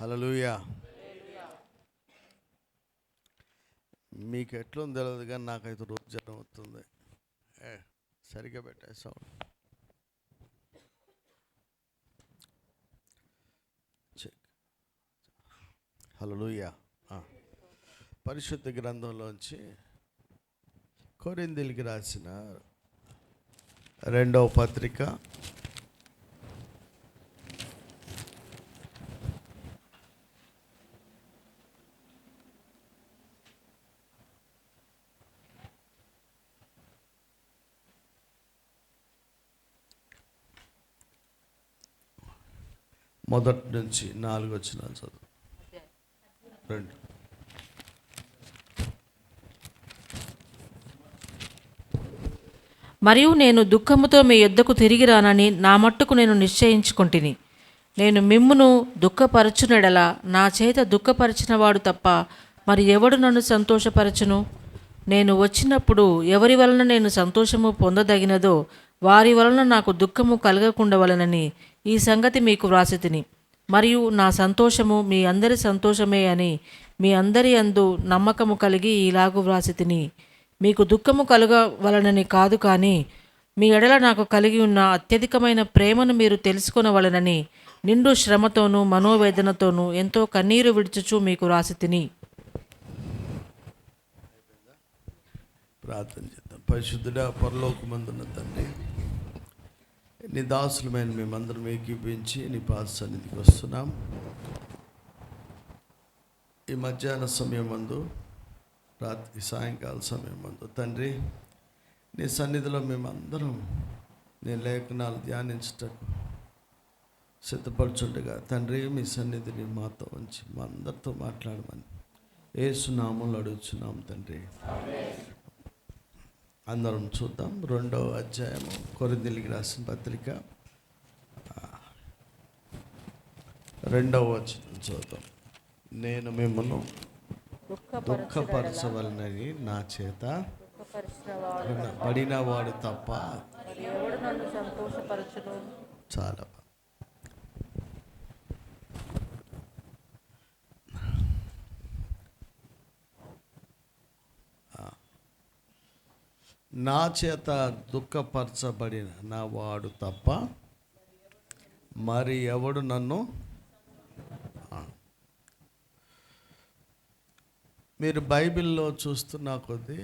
హల్లెలూయా. మీకు ఎట్లుంది తెలియదు కానీ నాకైతే రోజు జ్వరం వస్తుంది. సరిగ్గా పెట్టేస్తాం. హల్లెలూయా. పరిశుద్ధ గ్రంథంలోంచి కొరింథీయులకు రాసిన 2వ పత్రిక 1-4 వచనాలు చదువు. 2. మరియు నేను దుఃఖముతో మీ యొద్దకు తిరిగి రానని నా మట్టుకు నేను నిశ్చయించుకొంటిని. నేను మిమ్మును దుఃఖపరచునెడల నా చేత దుఃఖపరచినవాడు తప్ప మరి ఎవడు నన్ను సంతోషపరచును? నేను వచ్చినప్పుడు ఎవరి వలన నేను సంతోషము పొందదగినదో వారి వలన నాకు దుఃఖము కలగకుండవలనని ఈ సంగతి మీకు వ్రాసితిని. మరియు నా సంతోషము మీ అందరి సంతోషమే అని మీ అందరి యందు నమ్మకము కలిగి ఇలాగు వ్రాసితిని. మీకు దుఃఖము కలగవలనని కాదు, కానీ మీ ఎడల నాకు కలిగి ఉన్న అత్యధికమైన ప్రేమను మీరు తెలుసుకొనవలనని నిండు శ్రమతోనూ మనోవేదనతోనూ ఎంతో కన్నీరు విడుచుచు మీకు వ్రాసితిని. ప్రార్థన చేద్దాం. పరిశుద్ధుడా, పరలోకమందున్న తండ్రి, నీ దాసులమైన మేమందరం ఏకీపించి నీ పాద సన్నిధికి వస్తున్నాం. ఈ మధ్యాహ్న సమయం మందు, రాత్రి సాయంకాల సమయం మందు తండ్రి, నీ సన్నిధిలో మేమందరం నీ లేఖనాలు ధ్యానించటకు సిద్ధపరచుండగా తండ్రి, మీ సన్నిధిని మాతో ఉంచి మా అందరితో మాట్లాడమని యేసు నామములో అడుగుచున్నాం తండ్రి. అందరం చూద్దాం. 2వ అధ్యాయము కొరింథీయులకు రాసిన పత్రిక 2వ వచనం చూద్దాం. నేను మిమ్మల్ని దుఃఖపరచవలనని నా చేత పడినవాడు తప్ప చాలా. నా చేత దుఃఖపరచబడిన నా వాడు తప్ప మరి ఎవడు నన్ను. మీరు బైబిల్లో చూస్తున్న కొద్దీ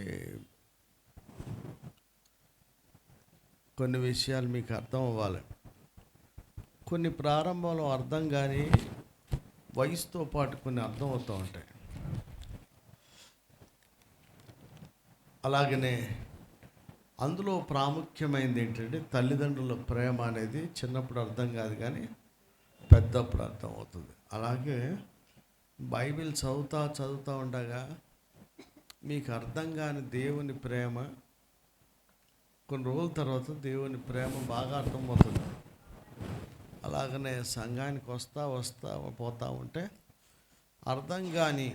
కొన్ని విషయాలు మీకు అర్థం అవ్వాలి. కొన్ని ప్రారంభంలో అర్థం కానీ వయసుతో పాటు కొన్ని అర్థం అవుతూ ఉంటాయి. అలాగనే అందులో ప్రాముఖ్యమైనది ఏంటంటే తల్లిదండ్రుల ప్రేమ అనేది చిన్నప్పుడు అర్థం కాదు, కానీ పెద్దప్పుడు అర్థం అవుతుంది. అలాగే బైబిల్ చదువుతూ ఉండగా మీకు అర్థం కాని దేవుని ప్రేమ కొన్ని రోజుల తర్వాత దేవుని ప్రేమ బాగా అర్థమవుతుంది. అలాగనే సంఘానికి వస్తా పోతూ ఉంటే అర్థం కాని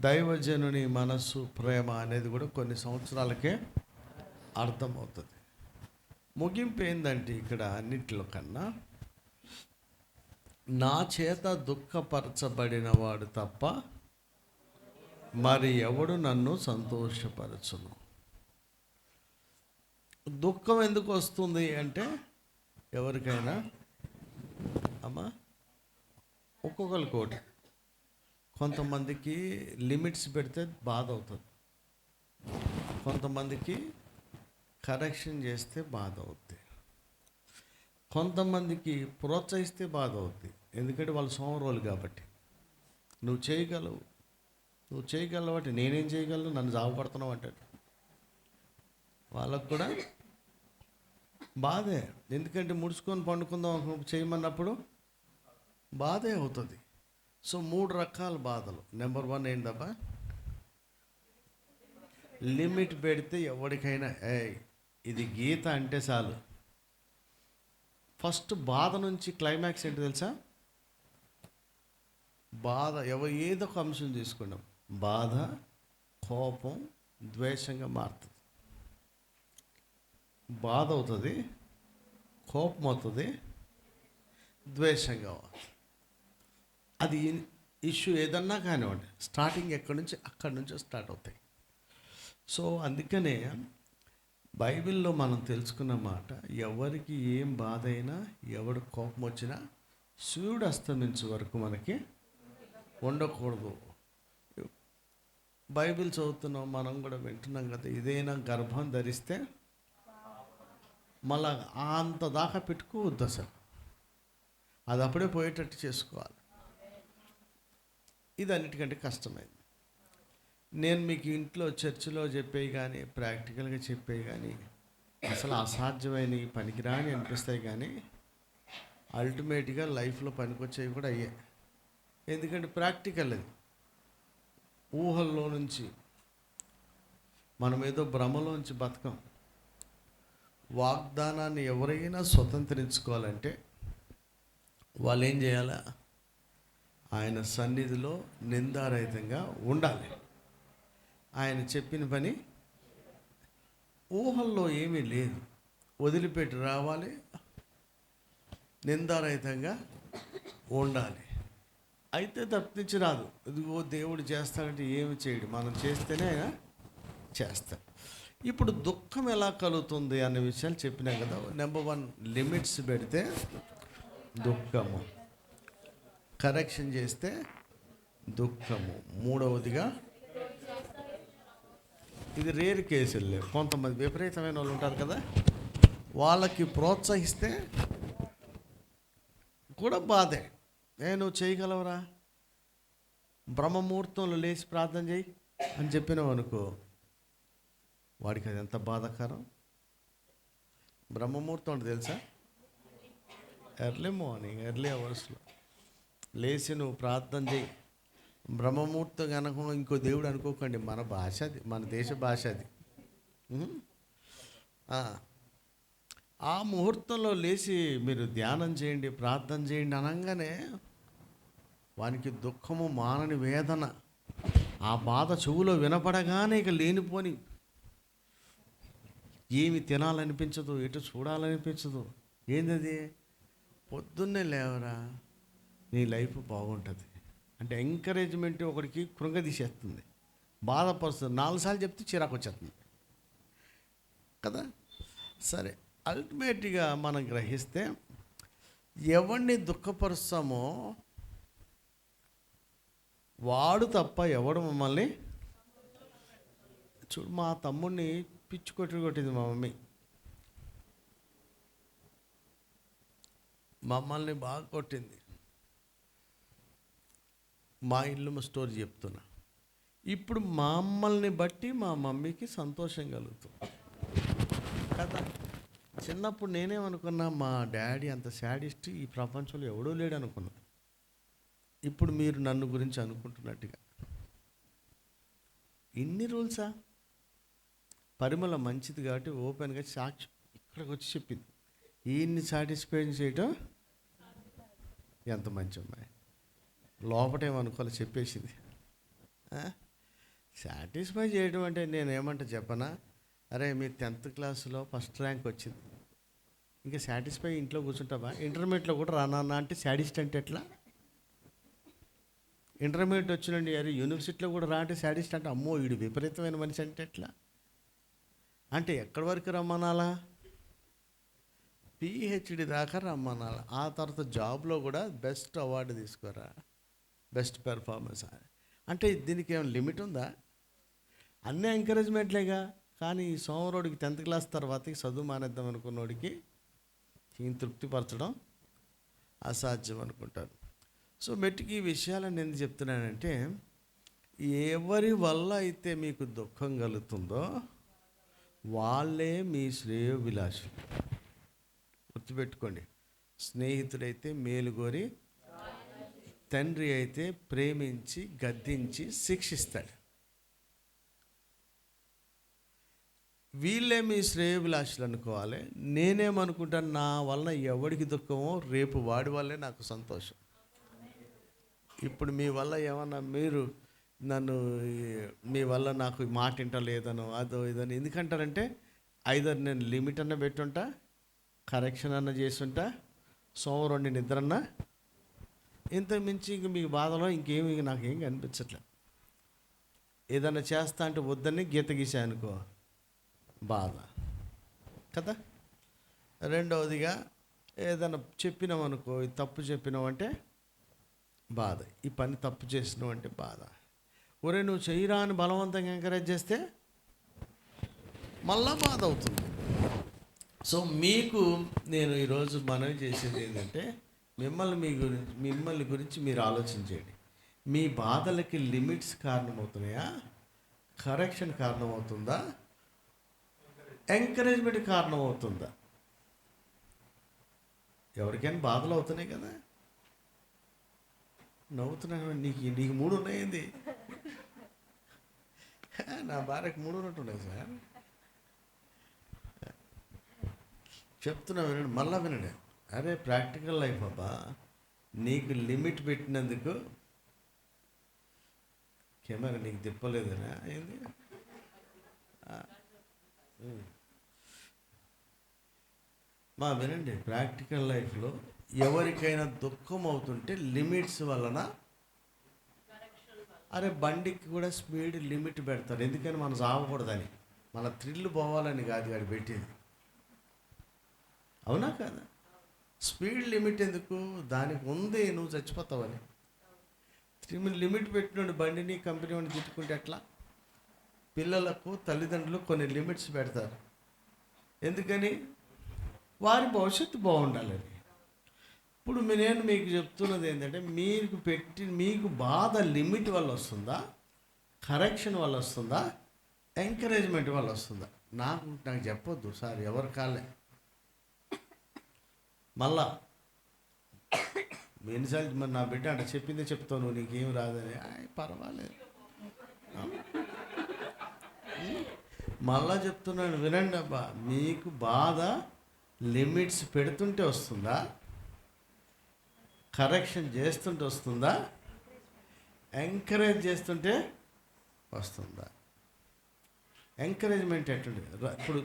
దైవజనుని మనస్సు ప్రేమ అనేది కూడా కొన్ని సంవత్సరాలకే అర్థమవుతుంది. ముగింపు ఏంటంటే ఇక్కడ అన్నిటిలో కన్నా నా చేత దుఃఖపరచబడిన వాడు తప్ప మరి ఎవడు నన్ను సంతోషపరచును. దుఃఖం ఎందుకు వస్తుంది అంటే ఎవరికైనా అమ్మా ఒక్కొక్కరికి కొంతమందికి లిమిట్స్ పెడితే బాధ అవుతుంది, కొంతమందికి కరెక్షన్ చేస్తే బాధ అవుద్ది, కొంతమందికి ప్రోత్సహిస్తే బాధ అవుద్ది. ఎందుకంటే వాళ్ళు సోమరోలు కాబట్టి. నువ్వు చేయగలవు అంటే నేనేం చేయగలను, నన్ను జాబపడుతున్నావు అంటాడు. వాళ్ళకు కూడా బాధే. ఎందుకంటే ముడుచుకొని పండుకుందాం చేయమన్నప్పుడు బాధే అవుతుంది. సో 3 రకాల బాధలు. నెంబర్ 1 ఏంటబ్బా, లిమిట్ పెడితే ఎవరికైనా ఇది గీత అంటే చాలు. ఫస్ట్ బాధ నుంచి క్లైమాక్స్ ఏంటి తెలుసా? బాధ ఏదో ఒక అంశం తీసుకున్నాం, బాధ కోపం ద్వేషంగా మారుతుంది. బాధ అవుతుంది, కోపం అవుతుంది, ద్వేషంగా. అది ఇష్యూ ఏదన్నా కానివ్వండి, స్టార్టింగ్ అక్కడి నుంచి స్టార్ట్ అవుతాయి. సో అందుకనే బైబిల్లో మనం తెలుసుకున్న మాట, ఎవరికి ఏం బాధ అయినా, ఎవడు కోపం వచ్చినా సూర్యుడు అస్తమించే వరకు మనకి ఉండకూడదు. బైబిల్ చదువుతున్నాం, మనం కూడా వింటున్నాం కదా, ఇదైనా గర్భం ధరిస్తే మళ్ళా అంత దాకా పెట్టుకోవద్దు అసలు, అది అప్పుడే పోయేటట్టు చేసుకోవాలి. ఇది అన్నిటికంటే కష్టమైంది. నేను మీకు ఇంట్లో చర్చిలో చెప్పేవి కానీ, ప్రాక్టికల్గా చెప్పేవి కానీ అసలు అసాధ్యమైన పనికిరాని అనిపిస్తాయి, కానీ అల్టిమేట్గా లైఫ్లో పనికొచ్చేవి కూడా అయ్యాయి. ఎందుకంటే ప్రాక్టికల్ అది. ఊహల్లో నుంచి మనం ఏదో భ్రమలోంచి బతకం. వాగ్దానాన్ని ఎవరైనా స్వతంత్రించుకోవాలంటే వాళ్ళు ఏం చేయాలా? ఆయన సన్నిధిలో నిందారహితంగా ఉండాలి. ఆయన చెప్పిన పని ఊహల్లో ఏమీ లేదు, వదిలిపెట్టి రావాలి, నిందారహితంగా ఉండాలి. అయితే తప్పించి రాదు. ఇదిగో దేవుడు చేస్తాడంటే ఏమి చేయడు, మనం చేస్తేనే ఆయన చేస్తాడు. ఇప్పుడు దుఃఖం ఎలా కలుగుతుంది అనే విషయాలు చెప్పినా కదా. నెంబర్ 1 లిమిట్స్ పెడితే దుఃఖము, కరెక్షన్ చేస్తే దుఃఖము. మూడవదిగా, ఇది రేర్ కేసులు లేవు, కొంతమంది విపరీతమైన వాళ్ళు ఉంటారు కదా, వాళ్ళకి ప్రోత్సహిస్తే కూడా బాధే. నువ్వు చేయగలవరా, బ్రహ్మముహూర్తంలో లేచి ప్రార్థన చేయి అని చెప్పినావు అనుకో, వాడికి అది ఎంత బాధాకరం. బ్రహ్మముహూర్తం అంటే తెలుసా? ఎర్లీ మార్నింగ్, ఎర్లీ అవర్స్లో లేచి నువ్వు ప్రార్థన చేయి. బ్రహ్మముహూర్తం కనుక ఇంకో దేవుడు అనుకోకండి, మన భాష అది, మన దేశ భాష అది. ఆ ముహూర్తంలో లేచి మీరు ధ్యానం చేయండి, ప్రార్థన చేయండి అనగానే వానికి దుఃఖము, మానని వేదన, ఆ బాధ చెవులో వినపడగానే ఇక లేనిపోని ఏమి తినాలనిపించదు, ఎటు చూడాలనిపించదు. ఏందది? పొద్దున్నే లేవరా, నీ లైఫ్ బాగుంటుంది అంటే ఎంకరేజ్మెంట్ ఒకడికి కృంగదీసేస్తుంది, బాధపరుస్తుంది. 4 సార్లు చెప్తే చిరాకు వచ్చేస్తుంది కదా. సరే, అల్టిమేట్గా మనం గ్రహిస్తే ఎవరిని దుఃఖపరుస్తామో వాడు తప్ప ఎవడు మమ్మల్ని చూడు. మా తమ్ముడిని పిచ్చి కొట్టింది మా మమ్మీ, మమ్మల్ని బాగా కొట్టింది. మా ఇల్లు స్టోరీ చెప్తున్నా. ఇప్పుడు మమ్మల్ని బట్టి మా మమ్మీకి సంతోషం కలుగుతుంది కదా. చిన్నప్పుడు నేనేమనుకున్నా, మా డాడీ అంత శాడిస్ట్ ఈ ప్రపంచంలో ఎవడూ లేడు అనుకున్నా. ఇప్పుడు మీరు నన్ను గురించి అనుకుంటున్నట్టుగా ఇన్ని రూల్సా? పరిమళ మంచిది కాబట్టి ఓపెన్గా సాక్షి ఇక్కడికి వచ్చి చెప్పింది. ఈయన్ని సాటిస్ఫై చేయటం ఎంత మంచి అమ్మాయి, లోపటేమనుకోవాలి చెప్పేసింది. సాటిస్ఫై చేయడం అంటే నేనేమంటా చెప్పనా, అరే మీ 10th క్లాస్లో ఫస్ట్ ర్యాంక్ వచ్చింది, ఇంకా సాటిస్ఫై ఇంట్లో కూర్చుంటావా? ఇంటర్మీడియట్లో కూడా రానా అంటే సాడిస్ట్ అంటే ఎట్లా? ఇంటర్మీడియట్ వచ్చినండి, అరే యూనివర్సిటీలో కూడా రా అంటే సాడిస్ట్ అంటే అమ్మో వీడు విపరీతమైన మనిషి అంటే ఎట్లా? అంటే ఎక్కడి వరకు రమ్మనాలా? పిహెచ్డి దాకా రమ్మనాలా. ఆ తర్వాత జాబ్లో కూడా బెస్ట్ అవార్డు తీసుకోరా, బెస్ట్ పెర్ఫార్మెన్స్. అంటే దీనికి ఏమైనా లిమిట్ ఉందా? అన్నీ ఎంకరేజ్మెంట్లేగా. కానీ ఈ సోమరోడికి 10th క్లాస్ తర్వాత చదువు మానేద్దాం అనుకున్నోడికి ఈయన తృప్తిపరచడం అసాధ్యం అనుకుంటారు. సో మెట్టుకి ఈ విషయాలను ఎందుకు చెప్తున్నానంటే, ఎవరి వల్ల అయితే మీకు దుఃఖం కలుగుతుందో వాళ్ళే మీ శ్రేయోభిలాషులు. గుర్తుపెట్టుకోండి, స్నేహితుడైతే మేలుగోరి, తండ్రి అయితే ప్రేమించి గద్దించి శిక్షిస్తాడు. వీళ్ళే మీ శ్రేయోభిలాషులు అనుకోవాలి. నేనేమనుకుంటాను, నా వలన ఎవడికి దుఃఖమో రేపు వాడి వల్లే నాకు సంతోషం. ఇప్పుడు మీ వల్ల ఏమన్నా మీరు నన్ను, మీ వల్ల నాకు మాట వింటలేదనో అదో ఇదని ఎందుకంటారంటే, ఐదర్ నేను లిమిట్ అన్న పెట్టుంటా, కరెక్షన్ అన్న చేసుంటా, సోమవారం నిద్రన్నా ఇంత మించి ఇంక మీకు బాధలో ఇంకేమి నాకేం కనిపించట్లేదు. ఏదన్నా చేస్తా అంటే వద్దని గీత గీసా అనుకో బాధ కదా. రెండవదిగా ఏదైనా చెప్పినామనుకో, ఇది తప్పు చెప్పినావంటే బాధ, ఈ పని తప్పు చేసినావు అంటే బాధ. ఒరే నువ్వు చెయ్యరా అని బలవంతంగా ఎంకరేజ్ చేస్తే మళ్ళా బాధ అవుతుంది. సో మీకు నేను ఈరోజు మనవి చేసేది ఏంటంటే మిమ్మల్ని గురించి మీరు ఆలోచించేయండి. మీ బాధలకి లిమిట్స్ కారణమవుతున్నాయా, కరెక్షన్ కారణమవుతుందా, ఎంకరేజ్మెంట్ కారణమవుతుందా? ఎవరికైనా బాధలు అవుతున్నాయి కదా. నవ్వుతున్నాను. నీకు 3 ఉన్నాయింది. నా భార్యకు 3 ఉన్నట్టున్నాయి సార్. చెప్తున్నా వినండి, మళ్ళా వినండి. అరే ప్రాక్టికల్ లైఫ్ అబ్బా. నీకు లిమిట్ పెట్టినందుకు కెమెరా నీకు తిప్పలేదనా ఏంది? వినండి, ప్రాక్టికల్ లైఫ్లో ఎవరికైనా దుఃఖం అవుతుంటే లిమిట్స్ వలన, అరే బండికి కూడా స్పీడ్ లిమిట్ పెడతారు. ఎందుకని మనం సాగకూడదని, మన థ్రిల్ పోవాలని కాదు వాడు పెట్టేది. అవునా కాదా? స్పీడ్ లిమిట్ ఎందుకు? దానికి ఉంది నువ్వు చచ్చిపోతావని. లిమిట్ పెట్టినోడు బండిని కంపెనీ వాడిని తిట్టుకుంటే ఎట్లా? పిల్లలకు తల్లిదండ్రులు కొన్ని లిమిట్స్ పెడతారు. ఎందుకని? వారి భవిష్యత్తు బాగుండాలని. ఇప్పుడు నేను మీకు చెప్తున్నది ఏంటంటే, మీకు బాధ లిమిట్ వల్ల వస్తుందా, కరెక్షన్ వల్ల వస్తుందా, ఎంకరేజ్మెంట్ వల్ల వస్తుందా? నాకు చెప్పొద్దు సార్, ఎవరి కాలే. మళ్ళా ఎన్నిసార్లు మరి నా బిడ్డ అంటే చెప్పిందే చెప్తావు, నువ్వు నీకేం రాదని. పర్వాలేదు, మళ్ళా చెప్తున్నాను వినండి అబ్బా. మీకు బాధ లిమిట్స్ పెడుతుంటే వస్తుందా, కరెక్షన్ చేస్తుంటే వస్తుందా, ఎంకరేజ్ చేస్తుంటే వస్తుందా? ఎంకరేజ్మెంట్ ఎట్టుండే? ఇప్పుడు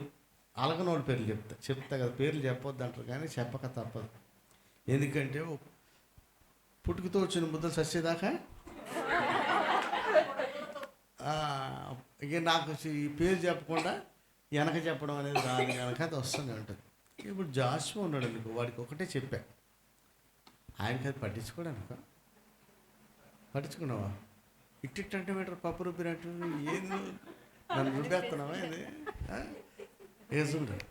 అలగనోడి పేర్లు చెప్తా కదా, పేర్లు చెప్పొద్దు అంటారు కానీ చెప్పక తప్పదు. ఎందుకంటే పుట్టుకతో వచ్చిన ముద్దలు చచ్చేదాకా ఇక నాకు ఈ పేరు చెప్పకుండా వెనక చెప్పడం అనేది రాదు, వెనక అది వస్తూనే ఉంటుంది. ఇప్పుడు జాషువా ఉన్నాడు అనుకో, వాడికి ఒకటే చెప్పా, ఆయనకి అది పట్టించుకోవడానికి. పట్టించుకున్నావా? ఇట్టిట్టంటే మీటర్ పప్పు రుబ్బినట్టు ఏంది నన్ను రుబ్బేస్తున్నావా? ఇది వేసుకుంటాడు.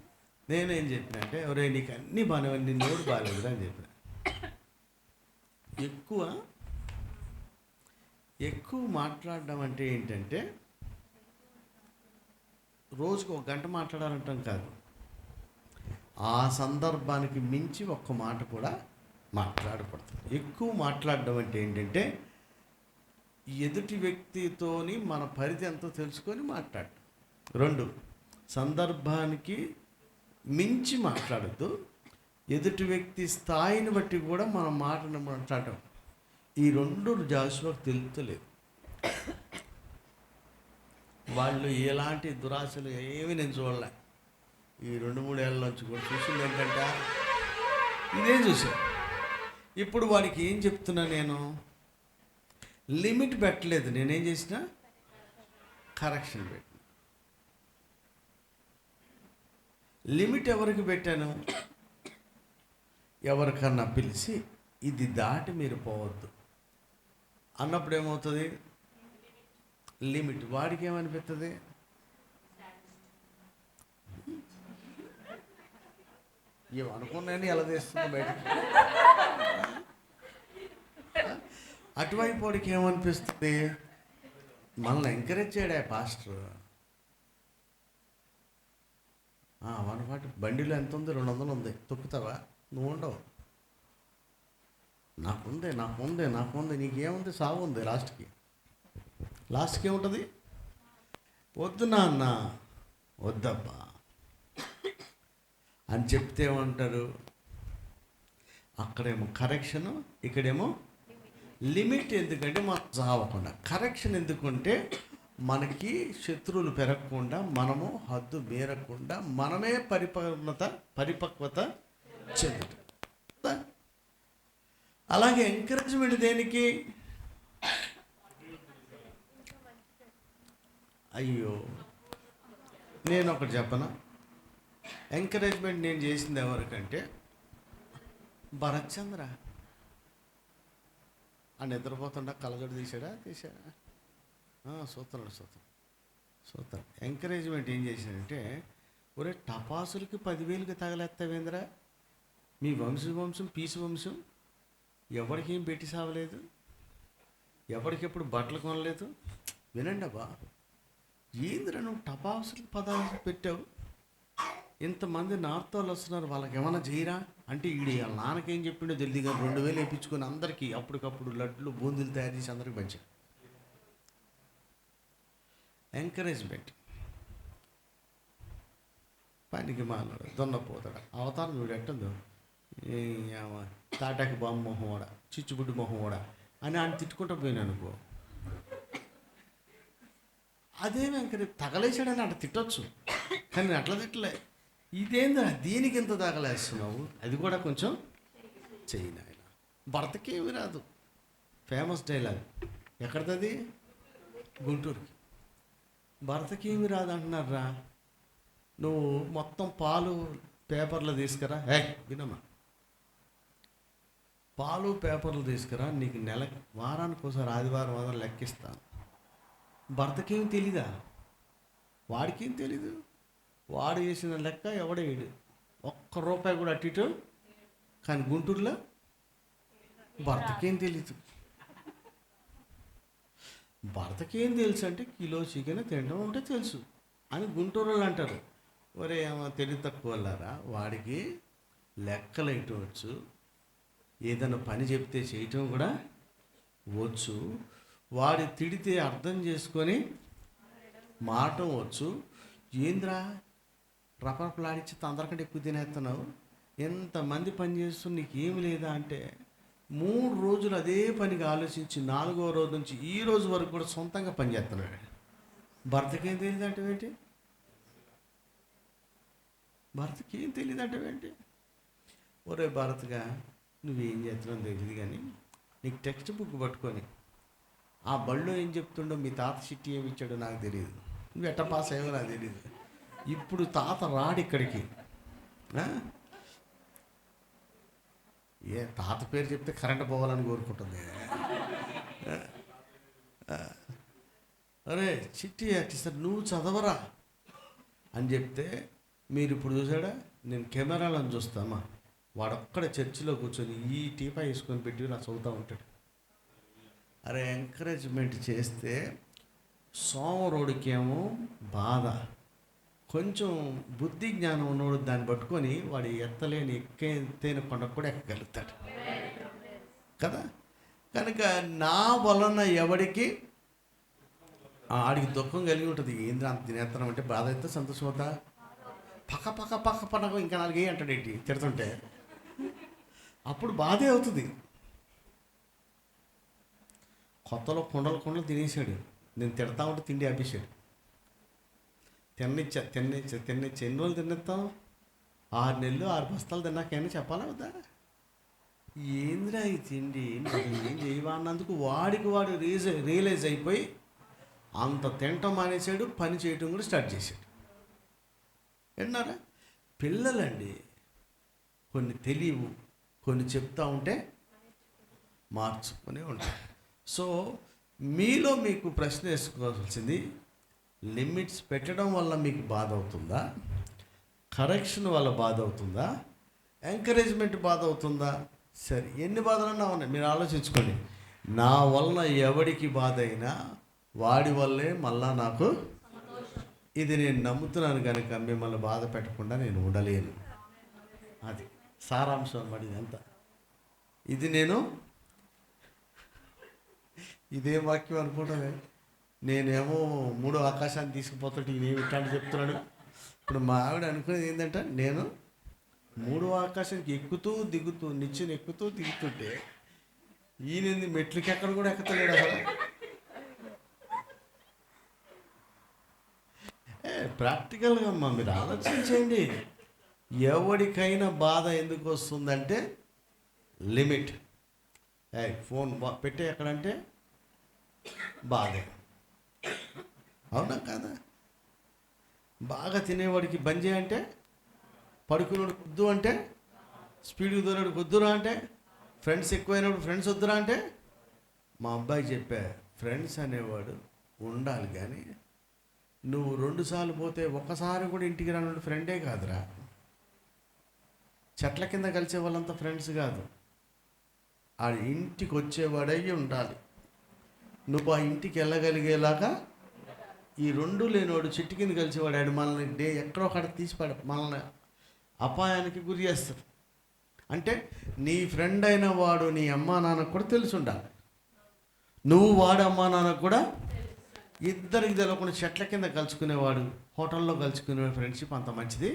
నేనేం చెప్పిన అంటే, ఒరే నీకు అన్నీ బాగానే, నీ నోరు బాగాలేదు అని చెప్పిన. ఎక్కువ మాట్లాడడం అంటే ఏంటంటే, రోజుకు 1 గంట మాట్లాడాలంటాం కాదు, ఆ సందర్భానికి మించి ఒక్క మాట కూడా మాట్లాడకూడదు. ఎక్కువ మాట్లాడడం అంటే ఏంటంటే, ఎదుటి వ్యక్తితోని మన పరిధి ఎంతో తెలుసుకొని మాట్లాడటం. 2, సందర్భానికి మించి మాట్లాడద్దు. ఎదుటి వ్యక్తి స్థాయిని బట్టి కూడా మనం మాటను మాట్లాడటం. ఈ 2 జాషువాకు తెలుస్తలేదు. వాళ్ళు ఎలాంటి దురాశలు ఏమి నేను చూడలే. ఈ 2-3 ఏళ్ళ నుంచి కూడా చూసింది ఏంటంటే ఇదే చూసాను. ఇప్పుడు వాడికి ఏం చెప్తున్నా, నేను లిమిట్ పెట్టలేదు. నేనేం చేసిన, కరెక్షన్ పెట్టిన. లిమిట్ ఎవరికి పెట్టాను? ఎవరికన్నా పిలిచి ఇది దాటి మీరు పోవద్దు అన్నప్పుడు ఏమవుతుంది? లిమిట్. వాడికి ఏమనిపిస్తుంది? ఏమనుకున్నాయని ఎలా తీస్తుంది బయటకు. అటువైపు వాడికి ఏమనిపిస్తుంది? మనల్ని ఎంకరేజ్ చేయడా పాస్టర్. వన్ పాటు బండిలో ఎంత ఉంది? 200 ఉంది. తొక్కుతావా? నువ్వు ఉండవు. నాకుంది. నీకేముంది? సాగు ఉంది. లాస్ట్కి ఏముంటుంది? వద్దు నాన్న, వద్దబ్బా అని చెప్తే ఏమంటారు? అక్కడేమో కరెక్షను, ఇక్కడేమో లిమిట్. ఎందుకంటే మనం సావకుండా. కరెక్షన్ ఎందుకంటే మనకి శత్రువులు పెరగకుండా, మనము హద్దు మీరకుండా, మనమే పరిపక్వత చెందుతాం. అలాగే ఎంకరేజ్మెంట్ దేనికి? అయ్యో, నేను ఒకటి చెప్పనా? ఎంకరేజ్మెంట్ నేను చేసింది ఎవరికంటే భరత్ చంద్ర. ఆ నిద్రపోతుండా కళ్ళజోడు తీసాడా? సూత్రం. ఎంకరేజ్మెంట్ ఏం చేశాడంటే, ఒరే టపాసులకి 10,000కి తగలేస్తావేంద్రా, మీ వంశం పీసు వంశం ఎవరికేం పెట్టి సావలేదు, ఎవరికెప్పుడు బట్టలు కొనలేదు. వినండి అబ్బా, ఏంద్రా నువ్వు టపాసులకి 10,000 పెట్టావు, ఇంతమంది నార్త్ వాళ్ళు వస్తున్నారు, వాళ్ళకి ఏమైనా చేయరా అంటే ఈడు వాళ్ళ నాన్నకేం చెప్పిండో తెలియదు కానీ 2,000 వేయించుకొని అందరికీ అప్పటికప్పుడు లడ్లు బూందులు తయారు చేసి అందరికి పంచాడు. ఎంకరేజ్మెంట్. పనికి మానాడు, దొన్నపోతాడు. అవతారం చూడు ఎట్టుందో, తాటాకి బాంబు మొహం వాడ, చిచ్చుబుడ్డి మొహం వాడ అని ఆయన తిట్టుకుంటూ పోయినా అనుకో, అదేమి ఎంకరేజ్. తగలేసాడని అట్లా తిట్టొచ్చు, కానీ నేను అట్లా తిట్టలే. ఇదేందా దీనికి ఎంత తగలేస్తున్నావు, అది కూడా కొంచెం చెయ్యి నాయన. భర్తకి ఏమి రాదు, ఫేమస్ డైలాగ్. ఎక్కడిది? గుంటూరుకి. భర్తకి ఏమి రాదు అంటున్నారా. నువ్వు మొత్తం పాలు పేపర్లు తీసుకురా, వినమ్మా, పాలు పేపర్లు తీసుకురా, నీకు వారానికి ఒకసారి ఆదివారం లెక్కిస్తాను. భర్తకేం తెలీదా? వాడికేం తెలీదు. వాడు వేసిన లెక్క ఎవడేయడు, ₹1 కూడా అటు ఇటు. కానీ గుంటూరులో భర్తకేం తెలీదు. భర్తకేం తెలుసు అంటే కిలో చికెన్ తినడం ఉంటే తెలుసు అని గుంటూరు వాళ్ళు అంటారు. ఒరే ఏమో తెలివి తక్కువ వాళ్ళారా, వాడికి లెక్కలు వేయటం వచ్చు, ఏదైనా పని చెప్తే చేయటం కూడా వచ్చు, వాడి తిడితే అర్థం చేసుకొని మాటం వచ్చు. ఏంద్రా రపరపలాడించి అందరికంటే ఎక్కువ తినేస్తున్నావు, ఎంతమంది పని చేస్తూ నీకు ఏమి లేదా అంటే 3 రోజులు అదే పనికి ఆలోచించి 4వ రోజు నుంచి ఈ రోజు వరకు కూడా సొంతంగా పనిచేస్తున్నాడు. భర్తకేం తెలియదు అంటే ఏంటి? భర్తకేం తెలియదు అంటే ఏంటి? ఒరే భరత్గా, నువ్వేం చేస్తున్నావు తెలియదు కానీ నీకు టెక్స్ట్ బుక్ పట్టుకొని ఆ బళ్ళో ఏం చెప్తుండో, మీ తాత చిట్టి ఏమి ఇచ్చాడో నాకు తెలియదు, నువ్వు ఎట్ట పాస్ అయ్యావో నాకు తెలియదు. ఇప్పుడు తాత రాడు ఇక్కడికి. తాత పేరు చెప్తే కరెంట్ పోవాలని కోరుకుంటుంది. అరే చిట్టి సార్ నువ్వు చదవరా అని చెప్తే, మీరు ఇప్పుడు చూసాడా, నేను కెమెరాలను చూస్తామా, వాడొక్కడ చర్చిలో కూర్చొని ఈ టీపా వేసుకొని పెట్టి నా చదువుతూ ఉంటాడు. అరే ఎంకరేజ్మెంట్ చేస్తే సోమరోడికేమో బాధ, కొంచెం బుద్ధి జ్ఞానం ఉన్నోడు దాన్ని పట్టుకొని వాడు ఎత్తలేని ఎత్తైన కొండకు కూడా ఎక్కగలుగుతాడు కదా. కనుక నా వలన ఎవడికి ఆడికి దుఃఖం కలిగి ఉంటుంది. ఏంద్ర అంత తినేత్తనం అంటే బాధ అయితే సంతోషం అవుతా, పక్క పడక ఇంకా 4 అంటాడు ఏంటి తిడుతుంటే, అప్పుడు బాధే అవుతుంది. కొత్తలో కుండలు తినేసాడు, నేను తిడతా ఉంటే తిండి ఆపేశాడు. తిన్నిచ్చా ఎన్ని రోజులు తినేస్తాం? 6 నెలలు 6 బస్తాలు తిన్నాకైనా చెప్పాలా వద్దా? ఏంద్రా ఈ తిండి ఏం చేయవా అన్నందుకు వాడికి వాడు రియలైజ్ అయిపోయి అంత తినటం మానేశాడు, పని చేయటం కూడా స్టార్ట్ చేశాడు. విన్నారా? పిల్లలండి కొన్ని తెలియవు, కొన్ని చెప్తా ఉంటే మార్చుకునే ఉంటాయి. సో మీలో మీకు ప్రశ్న వేసుకోవాల్సింది, లిమిట్స్ పెట్టడం వల్ల మీకు బాధ అవుతుందా, కరెక్షన్ వల్ల బాధ అవుతుందా, ఎంకరేజ్మెంట్ బాధ అవుతుందా? సరే, ఎన్ని బాధలన్నా ఉన్నాయి, మీరు ఆలోచించుకోండి. నా వలన ఎవడికి బాధ అయినా వాడి వల్లే మళ్ళా నాకు, ఇది నేను నమ్ముతున్నాను కనుక మిమ్మల్ని బాధ పెట్టకుండా నేను ఉండలేను. అది సారాంశం అన్నమాట. ఇదంతా ఇది నేను ఇదే వాక్యం అనుకుంటానే. నేనేమో 3వ ఆకాశాన్ని తీసుకుపోతుంటే ఈయనేమి ఇట్లాంటి చెప్తున్నాడు. ఇప్పుడు మా ఆవిడ అనుకునేది ఏంటంటే, నేను 3వ ఆకాశానికి ఎక్కుతూ దిగుతూ నిచ్చెన ఎక్కుతూ దిగుతుంటే ఈయన మెట్లకి ఎక్కడ కూడా ఎక్కతలేడు అసలు. ప్రాక్టికల్గా అమ్మా మీరు ఆలోచించండి. ఎవరికైనా బాధ ఎందుకు వస్తుందంటే లిమిట్. ఫోన్ పెట్టే ఎక్కడంటే బాధే. అవునా కాదా? బాగా తినేవాడికి బంద్ చేయంటే, పడుకునేవాడు వద్దు అంటే, స్పీడ్కి దూరాడు వద్దురా అంటే, ఫ్రెండ్స్ ఎక్కువైనప్పుడు ఫ్రెండ్స్ వద్దురా అంటే, మా అబ్బాయి చెప్పా, ఫ్రెండ్స్ అనేవాడు ఉండాలి కానీ నువ్వు 2 సార్లు పోతే ఒక్కసారి కూడా ఇంటికి రానుడు ఫ్రెండే కాదురా. చెట్ల కింద కలిసే వాళ్ళంతా ఫ్రెండ్స్ కాదు, ఆ ఇంటికి వచ్చేవాడై ఉండాలి. నువ్వు ఆ ఇంటికి వెళ్ళగలిగేలాగా ఈ 2 లేనివాడు చెట్టు కింద కలిసేవాడు ఆడు మనల్ని ఎక్కడో ఒకటి తీసిపాడు, మనల్ని అపాయానికి గురి చేస్తాడు. అంటే నీ ఫ్రెండ్ అయిన వాడు నీ అమ్మా నాన్నకు కూడా తెలిసి ఉండాలి, నువ్వు వాడు అమ్మా నాన్నకు కూడా. ఇద్దరికి తెలియకుండా చెట్ల కింద కలుసుకునేవాడు, హోటల్లో కలుసుకునే ఫ్రెండ్షిప్ అంత మంచిది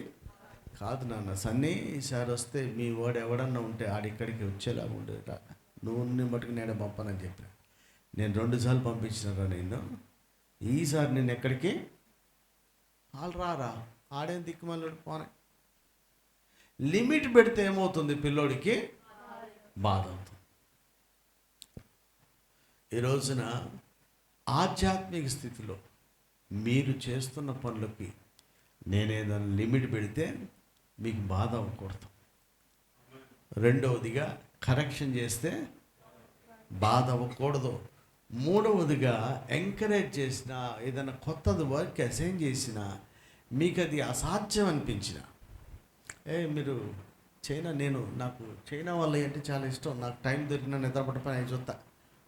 కాదు నాన్న. సన్నీ ఈసారి వస్తే మీ వాడు ఎవడన్నా ఉంటే ఆడిక్కడికి వచ్చేలాగా ఉండేట, నువ్వు మటుకు నేనే పంపనని చెప్పాను. నేను 2 సార్లు పంపించినారా నేను, ఈసారి నేను ఎక్కడికి వాళ్ళు రారా, ఆడేం దిక్కుమల్లుడు పోనే. లిమిట్ పెడితే ఏమవుతుంది, పిల్లోడికి బాధ అవుతుంది. ఈ రోజున ఆధ్యాత్మిక స్థితిలో మీరు చేస్తున్న పనులకి నేనేదైనా లిమిట్ పెడితే మీకు బాధ అవ్వకూడదు. రెండవదిగా కరెక్షన్ చేస్తే బాధ అవ్వకూడదు. మూడవదిగా ఎంకరేజ్ చేసిన, ఏదైనా కొత్తది వర్క్ అసైన్ చేసినా మీకు అది అసాధ్యం అనిపించిన, మీరు చైనా, నాకు చైనా వాళ్ళ అంటే చాలా ఇష్టం, నాకు టైం దొరికిన నిద్రపట్ట పని అవి చూస్తా.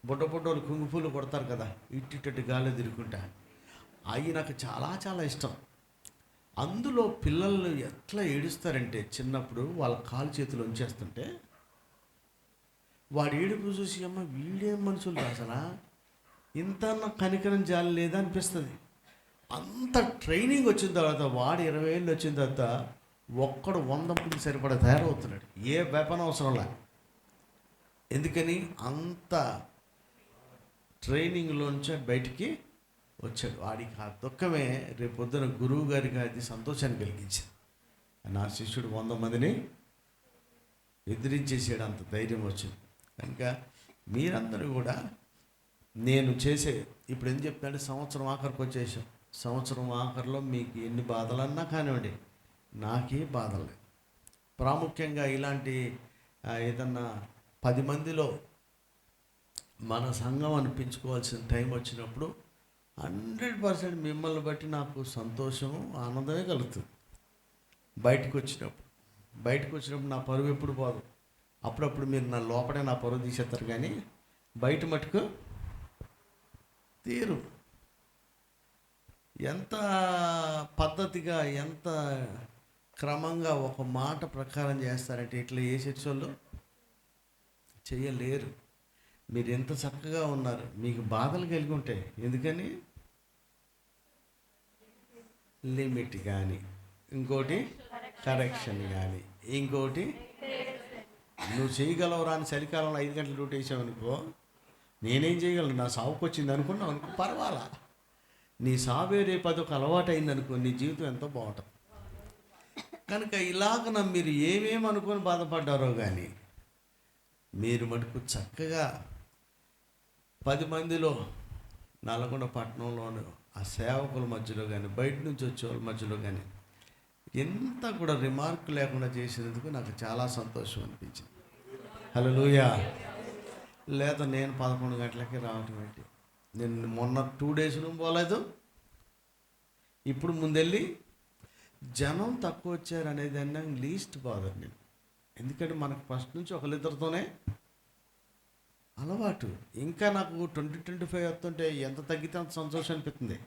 బుడ్డలు కుంగుపూలు కొడతారు కదా, ఇట్టి గాలి తిరుగుకుంటా, అవి నాకు చాలా చాలా ఇష్టం. అందులో పిల్లలు ఎట్లా ఏడుస్తారంటే, చిన్నప్పుడు వాళ్ళ కాలు చేతులు ఉంచేస్తుంటే వాడు ఏడుపు చూసి, అమ్మ వీడేం మనుషులు అసలు ఇంత కనికరం జాలి లేదా అనిపిస్తుంది. అంత ట్రైనింగ్ వచ్చిన తర్వాత వాడు 20 ఏళ్ళు వచ్చిన తర్వాత ఒక్కడు 100 మందికి సరిపడా తయారవుతున్నాడు, ఏ వేపన అవసరంలా. ఎందుకని? అంత ట్రైనింగ్లోంచి బయటికి వచ్చాడు. వాడికి ఆ దుఃఖమే రేపు పొద్దున గురువు గారికి అది సంతోషాన్ని కలిగించింది. నా శిష్యుడు 100 మందిని ఎదిరించేసాడు, అంత ధైర్యం వచ్చింది. కనుక మీరందరూ కూడా నేను చేసే, ఇప్పుడు ఏం చెప్తానంటే, సంవత్సరం ఆఖరికి వచ్చేసాం. సంవత్సరం ఆఖరిలో మీకు ఎన్ని బాధలన్నా కానివ్వండి, నాకే బాధలు లేవు. ప్రాముఖ్యంగా ఇలాంటి ఏదన్నా 10 మందిలో మన సంఘం అనిపించుకోవాల్సిన టైం వచ్చినప్పుడు 100% మిమ్మల్ని బట్టి నాకు సంతోషం, ఆనందమే కలుగుతుంది. బయటకు వచ్చినప్పుడు నా పరువు ఎప్పుడు పోదు. అప్పుడప్పుడు మీరు నా లోపడే నా పరువు తీసేస్తారు, కానీ బయట మటుకు తీరు. ఎంత పద్ధతిగా, ఎంత క్రమంగా ఒక మాట ప్రకారం చేస్తారంటే, ఇట్లా ఏ చర్చల్లో చేయలేరు. మీరు ఎంత చక్కగా ఉన్నారు, మీకు బాధలు కలిగి ఉంటాయి. ఎందుకని? లిమిట్ కానీ, ఇంకోటి కరెక్షన్ కానీ, ఇంకోటి నువ్వు చేయగలవురా అని చలికాలంలో 5 గంటలు డ్యూటీ వేసావనుకో, నేనేం చేయగలను, నా సావుకు వచ్చింది అనుకున్నావు అనుకో, పర్వాలా. నీ సావే రేపు అదొక అలవాటు అయిందనుకో, నీ జీవితం ఎంతో బాగుంటుంది. కనుక ఇలాగ మీరు ఏమేమి అనుకొని బాధపడ్డారో కానీ, మీరు మటుకు చక్కగా 10 మందిలో, నల్గొండ పట్టణంలోనూ ఆ సేవకుల మధ్యలో కానీ, బయట నుంచి వచ్చే వాళ్ళ మధ్యలో కానీ ఎంత కూడా రిమార్క్ లేకుండా చేసినందుకు నాకు చాలా సంతోషం అనిపించింది. హల్లెలూయా. లేదా నేను 11 గంటలకి రావటం ఏంటి, నేను మొన్న 2 days పోలేదు, ఇప్పుడు ముందెళ్ళి జనం తక్కువ వచ్చారు అనేది అన్నా లీస్ట్ బాధ నేను. ఎందుకంటే మనకు ఫస్ట్ నుంచి ఒకరిద్దరితోనే అలవాటు. ఇంకా నాకు 20-25 వస్తుంటే ఎంత తగ్గితే అంత సంతోషం అనిపిస్తుంది.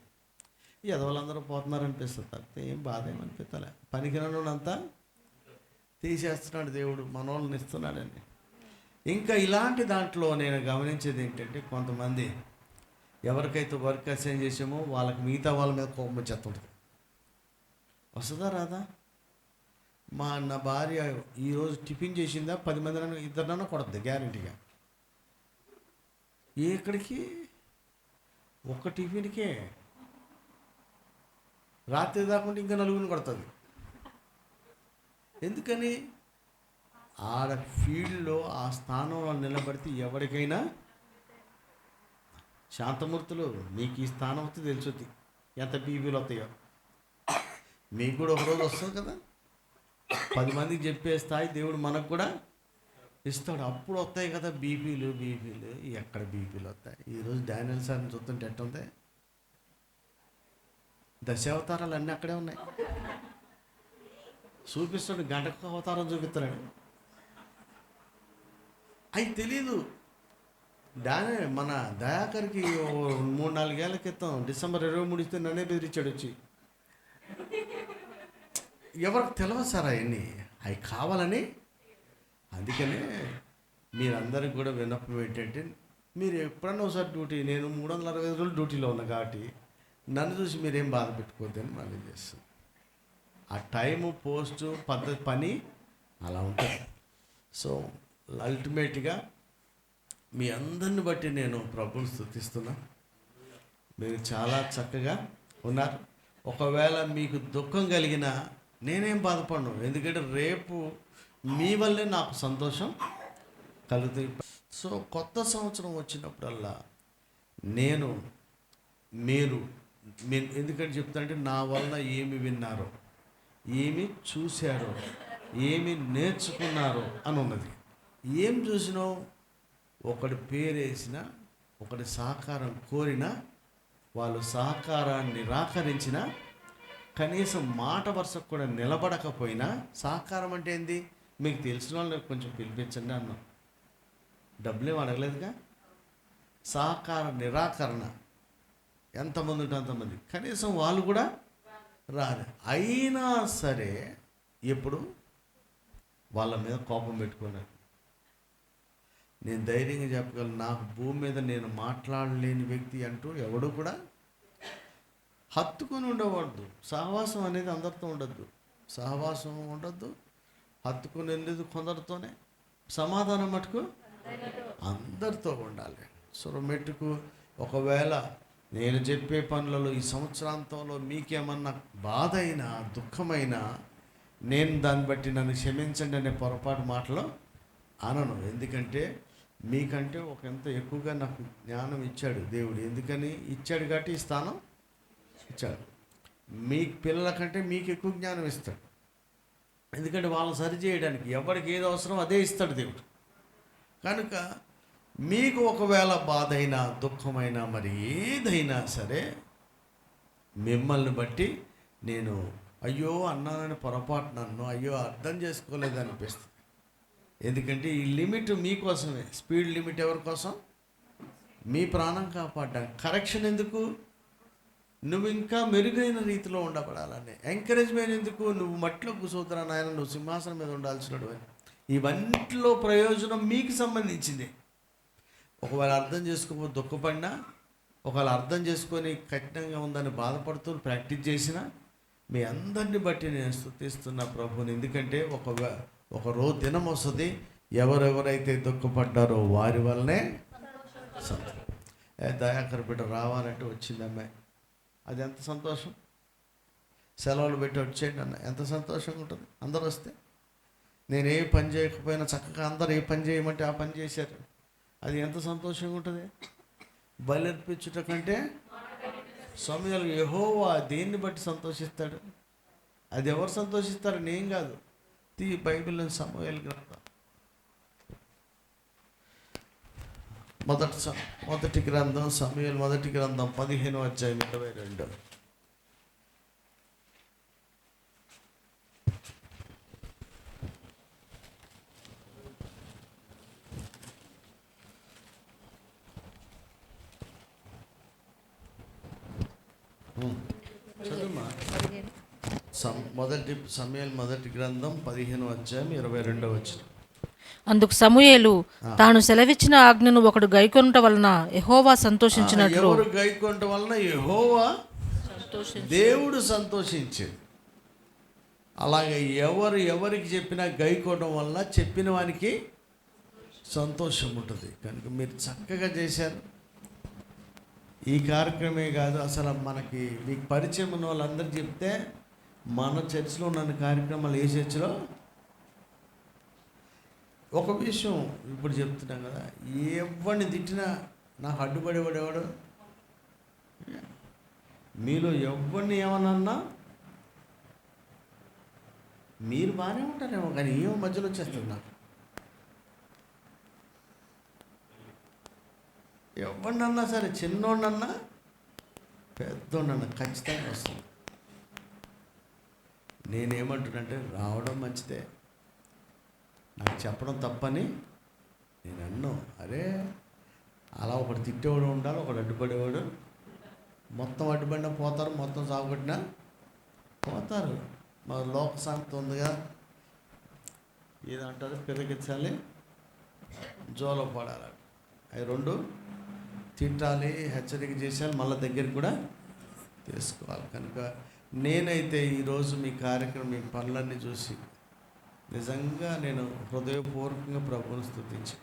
ఎదవాళ్ళందరూ పోతున్నారు అనిపిస్తుంది, తప్పితే ఏం బాధ ఏమనిపిస్తలే. పనికిరానంతా తీసేస్తున్నాడు దేవుడు, మనోళ్ళని ఇస్తున్నాడని. ఇంకా ఇలాంటి దాంట్లో నేను గమనించేది ఏంటంటే, కొంతమంది ఎవరికైతే వర్క్ అసైన్ చేసామో వాళ్ళకి మిగతా వాళ్ళ మీద కోపం వచ్చేస్తుంటుంది. వస్తుందా రాదా? నా భార్య ఈరోజు టిఫిన్ చేసిందా 10 మంది ఇద్దరినన్నా కొడుతుంది గ్యారంటీగా. ఎక్కడికి? ఒక్క టిఫిన్కే రాత్రి దాకుండా ఇంకా 4 కొడుతుంది. ఎందుకని? ఆడ ఫీల్డ్లో ఆ స్థానంలో నిలబడితే ఎవరికైనా శాంతమూర్తులు మీకు ఈ స్థానం వస్తే తెలుసుద్ది ఎంత బీపీలు వస్తాయో. మీకు కూడా ఒకరోజు వస్తుంది కదా, 10 మందికి చెప్పే స్థాయి దేవుడు మనకు కూడా ఇస్తాడు. అప్పుడు వస్తాయి కదా బీపీలు. ఎక్కడ బీపీలు వస్తాయి? ఈరోజు డానియల్ సార్ని చూస్తుంటే ఎట్టుంది, దశావతారాలు అన్నీ అక్కడే ఉన్నాయి. చూపిస్తాడు, గంటకు అవతారం చూపిస్తున్నాడు. అవి తెలీదు. మన దయాకర్కి 3-4 ఏళ్ల క్రితం డిసెంబర్ 23 ఇస్తే నన్నే బెదిరించాడు వచ్చి. ఎవరికి తెలియదు సార్ అవన్నీ, అవి కావాలని. అందుకనే మీరందరికీ కూడా విన్నపం ఏంటంటే, మీరు ఎప్పుడన్నా ఒకసారి డ్యూటీ, నేను 365 రోజులు డ్యూటీలో ఉన్నా కాబట్టి నన్ను చూసి మీరేం బాధ పెట్టుకోవద్దని మళ్ళీ చేస్తాను. ఆ టైము, పోస్టు, పద్ధతి, పని అలా ఉంటుంది. సో అల్టిమేట్గా మీ అందరిని బట్టి నేను ప్రభువుని స్తుతిస్తున్నా. మీరు చాలా చక్కగా ఉన్నారు. ఒకవేళ మీకు దుఃఖం కలిగినా నేనేం బాధపడను, ఎందుకంటే రేపు మీ వల్లే నాకు సంతోషం కలుగుతుంది. సో కొత్త సంవత్సరం వచ్చినప్పుడల్లా మీరు ఎందుకంటే చెప్తానంటే, నా వలన ఏమి విన్నారో, ఏమి చూశారో, ఏమి నేర్చుకున్నారో అని ఉన్నది. ఏం చూసినావు? ఒకటి పేరేసిన, ఒకటి సహకారం కోరినా, వాళ్ళు సహకారాన్ని నిరాకరించిన, కనీసం మాట వరుసకు కూడా నిలబడకపోయినా, సహకారం అంటే ఏంది? మీకు తెలిసిన వాళ్ళని కొంచెం పిలిపించండి అన్నాం, డబ్బులేం అడగలేదుగా. సహకార నిరాకరణ ఎంతమంది ఉంటే అంతమంది, కనీసం వాళ్ళు కూడా రాదు. అయినా సరే ఎప్పుడు వాళ్ళ మీద కోపం పెట్టుకున్నారు. నేను ధైర్యంగా చెప్పగలను, నాకు భూమి మీద నేను మాట్లాడలేని వ్యక్తి అంటూ ఎవడు కూడా హత్తుకొని ఉండకూడదు. సహవాసం అనేది అందరితో ఉండద్దు, సహవాసం ఉండద్దు, హత్తుకొని వెళ్ళేది కొందరితోనే. సమాధానం మటుకు అందరితో ఉండాలి. మెట్టుకు ఒకవేళ నేను చెప్పే పనులలో ఈ సంవత్సరాంతంలో మీకేమన్నా బాధ అయినా, దుఃఖమైనా, నేను దాన్ని బట్టి నన్ను క్షమించండి అనే పొరపాటు మాటలో అనను. ఎందుకంటే మీకంటే ఒక ఎంత ఎక్కువగా నాకు జ్ఞానం ఇచ్చాడు దేవుడు. ఎందుకని ఇచ్చాడు కాబట్టి ఈ స్థానం ఇచ్చాడు. మీ పిల్లల కంటే మీకు ఎక్కువ జ్ఞానం ఇస్తాడు. ఎందుకంటే వాళ్ళని సరి చేయడానికి ఎవరికి ఏది అవసరం అదే ఇస్తాడు దేవుడు. కనుక మీకు ఒకవేళ బాధ అయినా, దుఃఖమైనా, మరి ఏదైనా సరే మిమ్మల్ని బట్టి నేను అయ్యో అన్నానని పొరపాటు, నన్ను అయ్యో అర్థం చేసుకోలేదు అనిపిస్తుంది. ఎందుకంటే ఈ లిమిట్ మీకోసమే. స్పీడ్ లిమిట్ ఎవరి కోసం? మీ ప్రాణం కాపాడడానికి. కరెక్షన్ ఎందుకు? నువ్వు ఇంకా మెరుగైన రీతిలో ఉండబడాలని. ఎంకరేజ్మెంట్ ఎందుకు? నువ్వు మట్టిలో కూర్చోతున్నా నాయన, నువ్వు సింహాసనం మీద ఉండాల్సినడు అని. ఇవన్నిటిలో ప్రయోజనం మీకు సంబంధించింది. ఒకవేళ అర్థం చేసుకోకపోతే దుఃఖపడినా, ఒకవేళ అర్థం చేసుకొని కఠినంగా ఉందని బాధపడుతూ ప్రాక్టీస్ చేసినా, మీ అందరిని బట్టి నేను స్తుతిస్తున్న ప్రభుని. ఎందుకంటే ఒక రోజు దినం వస్తుంది, ఎవరెవరైతే దుఃఖపడ్డారో వారి వల్లనే దయాకర్ బిడ్డ రావాలంటే వచ్చింది అమ్మాయి, అది ఎంత సంతోషం. సెలవులు పెట్టి వచ్చేయండి అన్న, ఎంత సంతోషంగా ఉంటుంది. అందరూ వస్తే నేను ఏ పని చేయకపోయినా చక్కగా అందరూ ఏ పని చేయమంటే ఆ పని చేశారు, అది ఎంత సంతోషంగా ఉంటుంది. బలి అర్పించుట కంటే సమయాలు యెహోవా దేన్ని బట్టి సంతోషిస్తాడు? అది ఎవరు సంతోషిస్తారు? నేను కాదు. బైబిల్లో సమూయేలు గ్రంథం మొదటి గ్రంథం, సమూయేలు మొదటి గ్రంథం 15వ అధ్యాయం 22. చదువుమా. సమూయేలు మొదటి గ్రంథం 15వ అధ్యాయం 22వ వచనం. అందుకు సమూయేలు తాను సెలవిచ్చిన ఆజ్ఞను ఒకడు గైకొనుట వలన యెహోవా సంతోషించినట్లు. ఎవరు గైకొనుట వలన యెహోవా దేవుడు సంతోషించింది. అలాగే ఎవరికి చెప్పినా గైకోవడం వల్ల చెప్పిన వానికి సంతోషం ఉంటుంది. కనుక మీరు చక్కగా చేశారు. ఈ కార్యక్రమే కాదు, అసలు మీకు పరిచయం ఉన్న వాళ్ళందరూ చెప్తే మన చర్చిలో ఉన్న కార్యక్రమాలు ఏ చర్చిలో ఒక విషయం ఇప్పుడు చెప్తున్నాం కదా, ఎవరిని తిట్టినా నాకు అడ్డుపడేవాడు ఎవడు? మీలో ఎవరిని ఏమన్నా మీరు బాగానే ఉంటారేమో, కానీ ఏమో మధ్యలో వచ్చేస్తుంది నాకు. ఎవరినన్నా సరే, చిన్నోడన్నా పెద్దోడన్నా ఖచ్చితంగా వస్తుంది. నేనేమంటున్నానంటే రావడం మంచిదే, నాకు చెప్పడం తప్పని నేను అన్నాను. అరే అలా ఒకటి తిట్టేవాడు ఉండాలి, ఒకడు అడ్డుపడేవాడు. మొత్తం అడ్డుపడినా పోతారు, మొత్తం సాగుపడినా పోతారు. మా లోక సామెత ఉందిగా, ఏదంటారు, పెరిగించాలి జోలో పడాలి. అవి రెండు తిట్టాలి, హెచ్చరిక చేసేయాలి, మళ్ళీ దగ్గరికి కూడా తీసుకోవాలి. కనుక నేనైతే ఈరోజు మీ కార్యక్రమం, మీ పనులన్నీ చూసి నిజంగా నేను హృదయపూర్వకంగా ప్రభువుని స్తుతించి,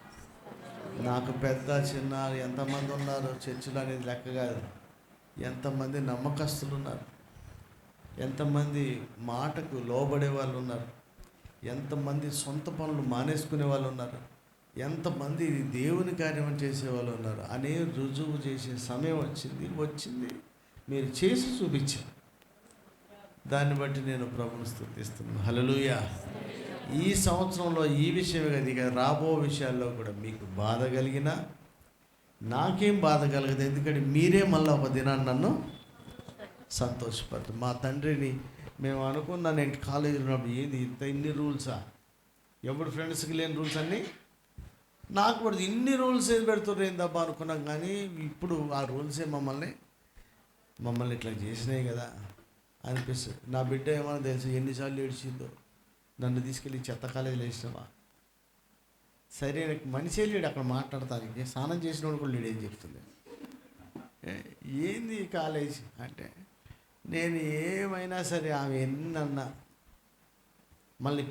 నాకు పెద్ద చిన్న ఎంతమంది ఉన్నారు చర్చిలో అనేది లెక్క కాదు. ఎంతమంది నమ్మకస్తులు ఉన్నారు, ఎంతమంది మాటకు లోబడే వాళ్ళు ఉన్నారు, ఎంతమంది సొంత పనులు మానేసుకునే వాళ్ళు ఉన్నారు, ఎంతమంది దేవుని కార్యం చేసేవాళ్ళు ఉన్నారు అనే రుజువు చేసే సమయం వచ్చింది. మీరు చేసి చూపించారు. దాన్ని బట్టి నేను ప్రభువుని స్తుతిస్తున్నాను. హల్లెలూయా. ఈ సంవత్సరంలో ఈ విషయమే కాదు, ఇక రాబో విషయాల్లో కూడా మీకు బాధ కలిగినా నాకేం బాధ కలగదు. ఎందుకంటే మీరే మళ్ళీ ఒక దినాన్ని నన్ను సంతోషపడతారు. మా తండ్రిని మేము అనుకున్నా, నేను కాలేజీలో ఉన్నప్పుడు ఏంది ఇన్ని రూల్సా, ఎవడు ఫ్రెండ్స్కి లేని రూల్స్ అన్నీ నాకు పడుతుంది. ఇన్ని రూల్స్ ఏం పెడుతున్నారు ఏందబ్బా అనుకున్నాం. కానీ ఇప్పుడు ఆ రూల్సే మమ్మల్ని ఇట్లా చేసినాయి కదా అనిపిస్తుంది. నా బిడ్డ ఏమన్నా తెలుసు ఎన్నిసార్లు ఏడ్చిందో, నన్ను తీసుకెళ్ళి చెత్త కాలేజీలో వేసినావా. సరే మనిషే లేడు అక్కడ మాట్లాడతానికి, స్నానం చేసినోడు కూడా లేడు. ఏం చెప్తుంది, ఏంది కాలేజ్ అంటే, నేను ఏమైనా సరే ఆమె ఎన్నన్నా మళ్ళీ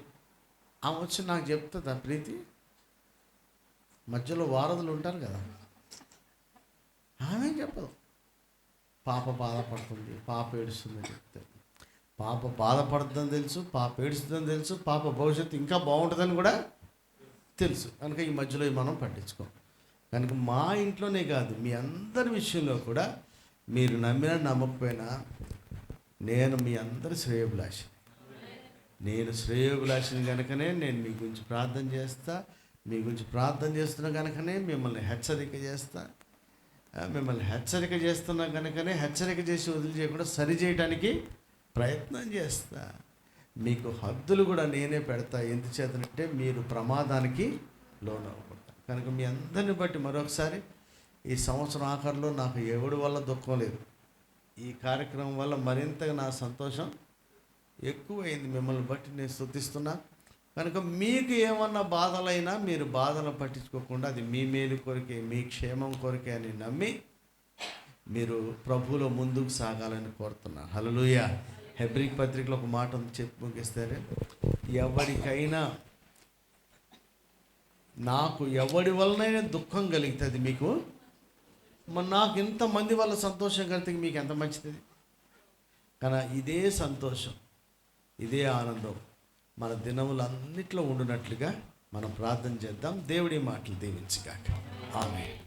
ఆమె వచ్చి నాకు చెప్తుందా ప్రీతి, మధ్యలో వారధులు ఉంటారు కదా, ఆమె చెప్పదు. పాప బాధపడుతుంది, పాప ఏడుస్తుందని చెప్తారు. పాప బాధపడుతుందని తెలుసు, పాప ఏడుస్తుందని తెలుసు, పాప భవిష్యత్తు ఇంకా బాగుంటుందని కూడా తెలుసు. కనుక ఈ మధ్యలో మనం పట్టించుకోం. కనుక మా ఇంట్లోనే కాదు, మీ అందరి విషయంలో కూడా మీరు నమ్మినా నమ్మకపోయినా నేను మీ అందరి శ్రేయోభిలాషి. నేను శ్రేయోభిలాషిని కనుకనే నేను మీ గురించి ప్రార్థన చేస్తా. మీ గురించి ప్రార్థన చేస్తున్నా కనుకనే మిమ్మల్ని హెచ్చరిక చేస్తా. మిమ్మల్ని హెచ్చరిక చేస్తున్నా కనుకనే హెచ్చరిక చేసి వదిలిచేయకుండా సరి చేయడానికి ప్రయత్నం చేస్తా. మీకు హద్దులు కూడా నేనే పెడతా. ఎందుచేతనంటే మీరు ప్రమాదానికి లోనవ్వకూడదు. కనుక మీ అందరిని బట్టి మరొకసారి ఈ సంవత్సరం ఆఖరిలో నాకు ఎవడి వల్ల దుఃఖం లేదు. ఈ కార్యక్రమం వల్ల మరింతగా నా సంతోషం ఎక్కువైంది. మిమ్మల్ని బట్టి నేను స్తుతిస్తున్నా. కనుక మీకు ఏమన్నా బాధలైనా మీరు బాధలు పట్టించుకోకుండా అది మీ మేలు కొరికే, మీ క్షేమం కొరికే అని నమ్మి మీరు ప్రభువులో ముందుకు సాగాలని కోరుతున్నా. హల్లెలూయా. హెబ్రీ పత్రికలో ఒక మాట చెప్పి ముగిస్తారు, ఎవరికైనా నాకు ఎవడి వలనైనా దుఃఖం కలిగితే మీకు, మరి నాకు ఇంతమంది వల్ల సంతోషం కలిగితే మీకు ఎంత మంచిది. కానీ ఇదే సంతోషం, ఇదే ఆనందం మన దినములన్నిట్లో ఉండునట్లుగా మనం ప్రార్థన చేద్దాం. దేవుడి మాటలు దీవించుగాక. ఆమేన్.